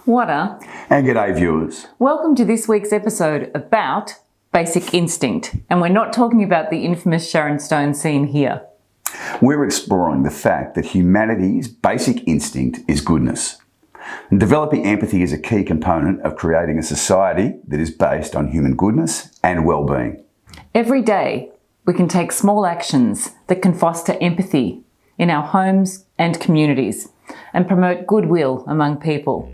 Whata, And g'day viewers. welcome to this week's episode about basic instinct. And we're not talking about the infamous Sharon Stone scene here. We're exploring the fact that humanity's basic instinct is goodness. And developing empathy is a key component of creating a society that is based on human goodness and well-being. Every day, we can take small actions that can foster empathy in our homes and communities and promote goodwill among people.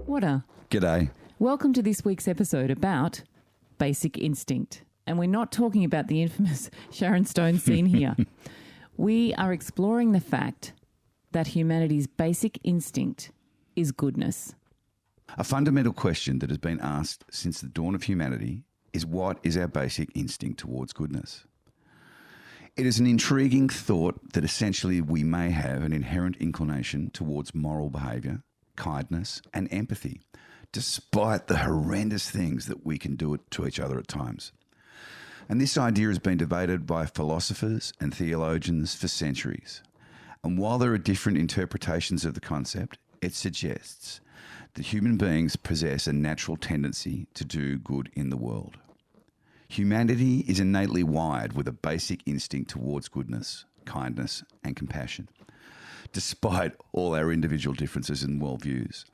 Whata, G'day. welcome to this week's episode about basic instinct. And we're not talking about the infamous Sharon Stone scene here. We are exploring the fact that humanity's basic instinct is goodness. A fundamental question that has been asked since the dawn of humanity is, what is our basic instinct towards goodness? It is an intriguing thought that essentially we may have an inherent inclination towards moral behaviour, kindness and empathy, despite the horrendous things that we can do to each other at times. And this idea has been debated by philosophers and theologians for centuries. And while there are different interpretations of the concept, it suggests that human beings possess a natural tendency to do good in the world. Humanity is innately wired with a basic instinct towards goodness, kindness and compassion. Despite all our individual differences in worldviews,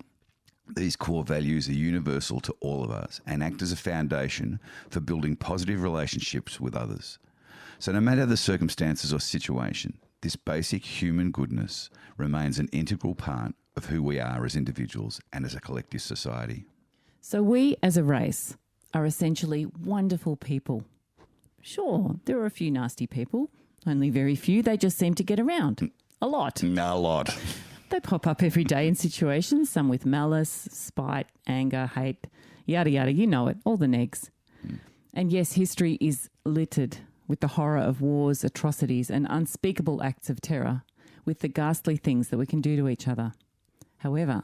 these core values are universal to all of us and act as a foundation for building positive relationships with others. So no matter the circumstances or situation, this basic human goodness remains an integral part of who we are as individuals and as a collective society. So we as a race are essentially wonderful people. Sure, there are a few nasty people, only very few. They just seem to get around. A lot. A lot. They pop up every day in situations, some with malice, spite, anger, hate, yada, yada, you know it, all the negs. And yes, history is littered with the horror of wars, atrocities and unspeakable acts of terror, with the ghastly things that we can do to each other. However,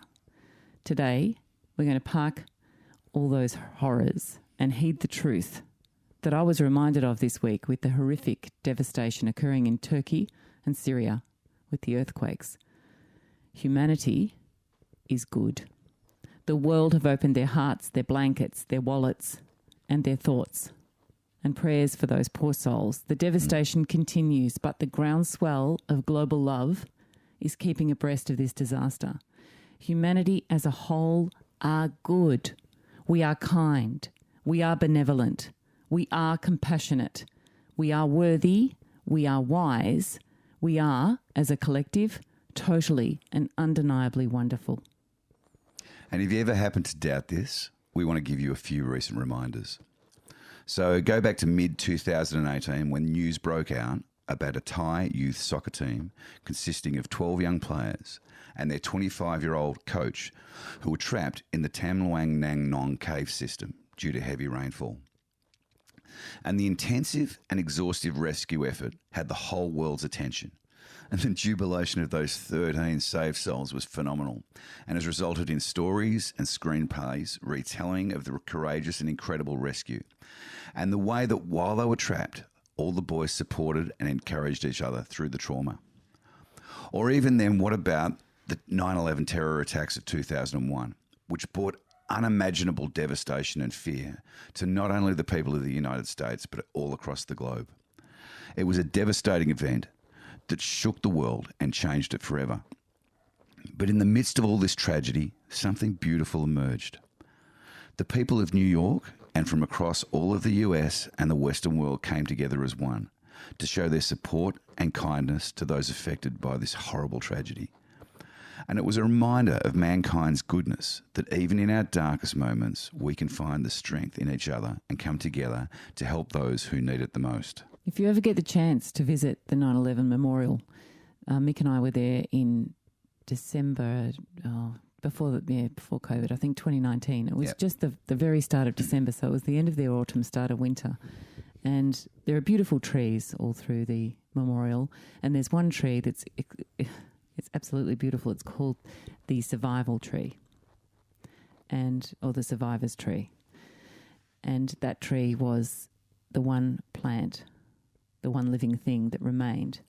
today we're going to park all those horrors and heed the truth that I was reminded of this week with the horrific devastation occurring in Turkey and Syria with the earthquakes. Humanity is good. The world have opened their hearts, their blankets, their wallets, and their thoughts. And prayers for those poor souls. The devastation continues, but the groundswell of global love is keeping abreast of this disaster. Humanity as a whole are good. We are kind. We are benevolent. We are compassionate. We are worthy. We are wise. We are, as a collective, totally and undeniably wonderful. And if you ever happen to doubt this, we want to give you a few recent reminders. So go back to mid-2018 when news broke out about a Thai youth soccer team consisting of 12 young players and their 25-year-old coach who were trapped in the Tam Luang Nang Nong cave system due to heavy rainfall. And the intensive and exhaustive rescue effort had the whole world's attention. And the jubilation of those 13 saved souls was phenomenal and has resulted in stories and screenplays retelling of the courageous and incredible rescue. And the way that while they were trapped, all the boys supported and encouraged each other through the trauma. Or even then, what about the 9/11 terror attacks of 2001, which brought unimaginable devastation and fear to not only the people of the United States, but all across the globe. It was a devastating event that shook the world and changed it forever. But in the midst of all this tragedy, something beautiful emerged. The people of New York and from across all of the US and the Western world came together as one to show their support and kindness to those affected by this horrible tragedy. And it was a reminder of mankind's goodness, that even in our darkest moments, we can find the strength in each other and come together to help those who need it the most. If you ever get the chance to visit the 9/11 memorial, Mick and I were there in December, before COVID, I think 2019. It was just the very start of December, so it was the end of the autumn, start of winter. And there are beautiful trees all through the memorial, and there's one tree that's it's absolutely beautiful. It's called the survival tree, or the survivor's tree. And that tree was the one plant, the one living thing that remained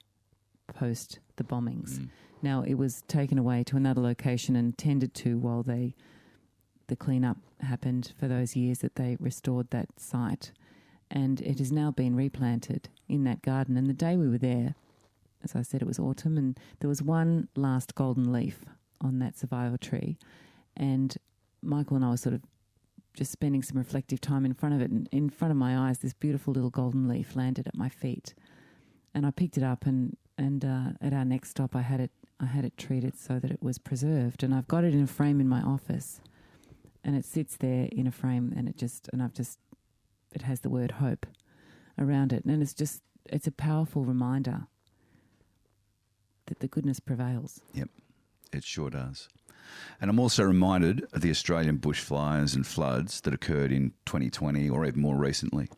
post the bombings. Now, it was taken away to another location and tended to while the clean-up happened for those years that they restored that site. And it has now been replanted in that garden. And the day we were there, as I said, it was autumn, and there was one last golden leaf on that survival tree. And Michael and I were sort of just spending some reflective time in front of it. And in front of my eyes, this beautiful little golden leaf landed at my feet. And I picked it up, and at our next stop, I had it treated so that it was preserved. And I've got it in a frame in my office, and it sits there in a frame, and it has the word hope around it. And it's a powerful reminder that the goodness prevails. Yep, it sure does. And I'm also reminded of the Australian bushfires and floods that occurred in 2020 or even more recently,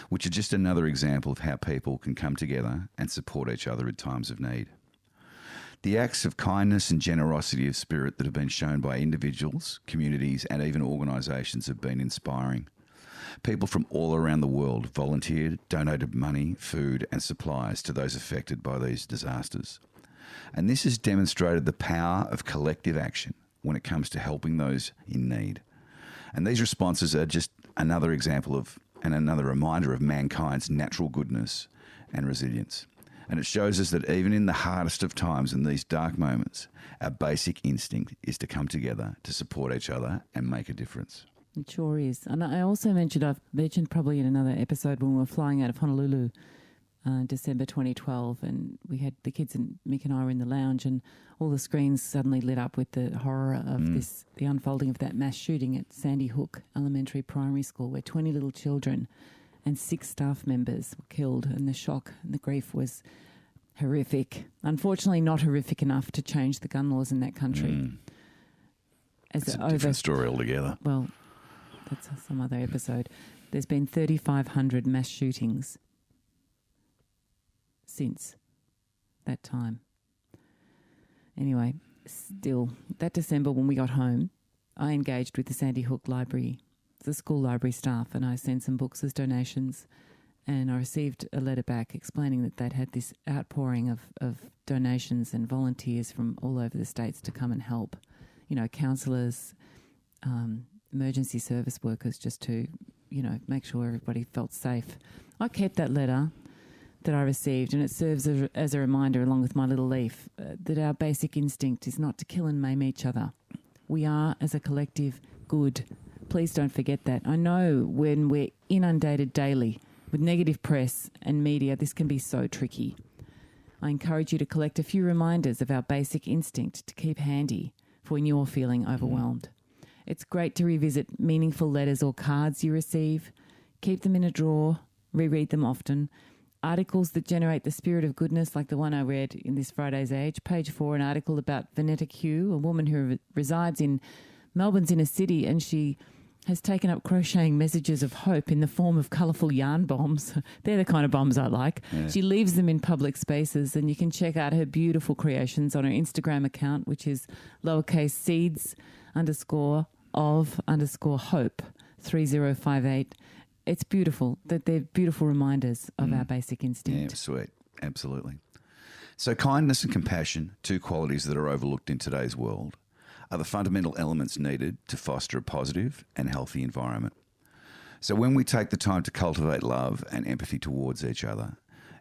which are just another example of how people can come together and support each other in times of need. The acts of kindness and generosity of spirit that have been shown by individuals, communities, and even organisations have been inspiring. People from all around the world volunteered, donated money, food, and supplies to those affected by these disasters. And this has demonstrated the power of collective action when it comes to helping those in need. And these responses are just another example of and another reminder of mankind's natural goodness and resilience. And it shows us that even in the hardest of times, in these dark moments, our basic instinct is to come together to support each other and make a difference. It sure is. And I've mentioned probably in another episode when we were flying out of Honolulu, December 2012, and we had the kids and Mick and I were in the lounge, and all the screens suddenly lit up with the horror of the unfolding of that mass shooting at Sandy Hook Elementary Primary School, where 20 little children and 6 staff members were killed, and the shock and the grief was horrific. Unfortunately, not horrific enough to change the gun laws in that country. It's a different story altogether. Well, that's some other episode. There's been 3,500 mass shootings since that time. Anyway, still, that December when we got home, I engaged with the Sandy Hook Library, the school library staff, and I sent some books as donations, and I received a letter back explaining that they'd had this outpouring of donations and volunteers from all over the states to come and help. You know, counsellors, emergency service workers, just to, make sure everybody felt safe. I kept that letter that I received, and it serves as a reminder, along with my little leaf, that our basic instinct is not to kill and maim each other. We are, as a collective, good. Please don't forget that. I know when we're inundated daily with negative press and media, this can be so tricky. I encourage you to collect a few reminders of our basic instinct to keep handy for when you're feeling overwhelmed. It's great to revisit meaningful letters or cards you receive. Keep them in a drawer, reread them often. Articles that generate the spirit of goodness, like the one I read in this Friday's Age. Page 4, an article about Vanetta Q, a woman who resides in Melbourne's inner city, and she has taken up crocheting messages of hope in the form of colourful yarn bombs. They're the kind of bombs I like. Yeah. She leaves them in public spaces, and you can check out her beautiful creations on her Instagram account, which is lowercase seeds_of_hope 3058. It's beautiful. That they're beautiful reminders of our basic instinct. Yeah, sweet. Absolutely. So kindness and compassion, 2 qualities that are overlooked in today's world, are the fundamental elements needed to foster a positive and healthy environment. So when we take the time to cultivate love and empathy towards each other,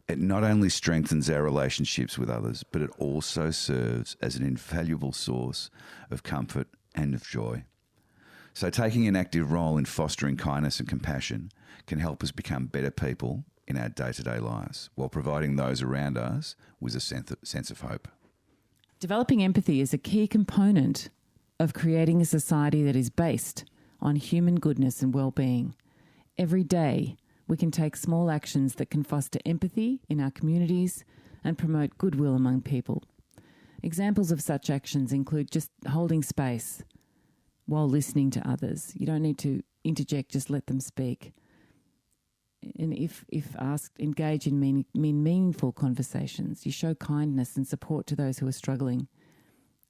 it not only strengthens our relationships with others, but it also serves as an invaluable source of comfort and of joy. So taking an active role in fostering kindness and compassion can help us become better people in our day-to-day lives, while providing those around us with a sense of hope. Developing empathy is a key component of creating a society that is based on human goodness and well-being. Every day, we can take small actions that can foster empathy in our communities and promote goodwill among people. Examples of such actions include just holding space while listening to others. You don't need to interject, just let them speak. And if asked, engage in meaningful conversations. You show kindness and support to those who are struggling,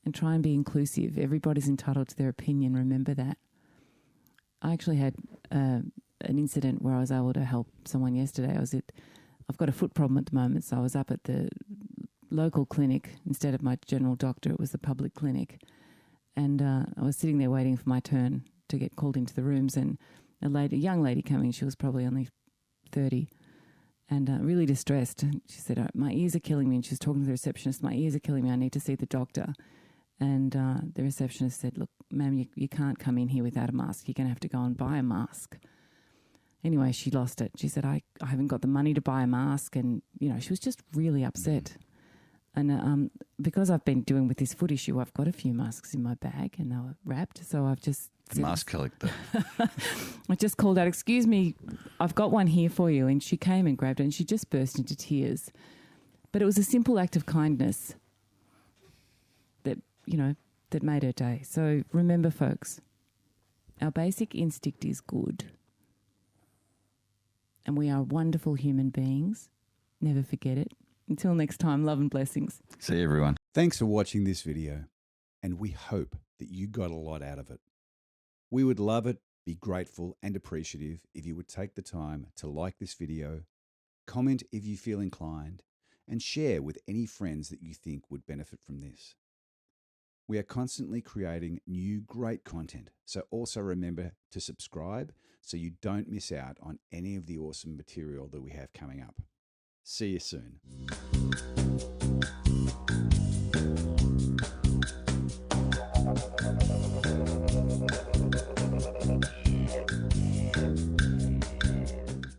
and try and be inclusive. Everybody's entitled to their opinion, remember that. I actually had an incident where I was able to help someone yesterday. I've got a foot problem at the moment, so I was up at the local clinic instead of my general doctor. It was the public clinic. And I was sitting there waiting for my turn to get called into the rooms, and a young lady came in. She was probably only 30 and really distressed. She said, my ears are killing me. And she was talking to the receptionist, my ears are killing me. I need to see the doctor. And the receptionist said, look, ma'am, you can't come in here without a mask. You're going to have to go and buy a mask. Anyway, she lost it. She said, I haven't got the money to buy a mask. And, she was just really upset. And because I've been dealing with this foot issue, I've got a few masks in my bag and they were wrapped. So I've just... Mask collector. I just called out, excuse me, I've got one here for you. And she came and grabbed it and she just burst into tears. But it was a simple act of kindness that, that made her day. So remember, folks, our basic instinct is good. And we are wonderful human beings. Never forget it. Until next time, love and blessings. See you, everyone. Thanks for watching this video, and we hope that you got a lot out of it. We would love it, be grateful and appreciative if you would take the time to like this video, comment if you feel inclined, and share with any friends that you think would benefit from this. We are constantly creating new great content, so also remember to subscribe so you don't miss out on any of the awesome material that we have coming up. See you soon.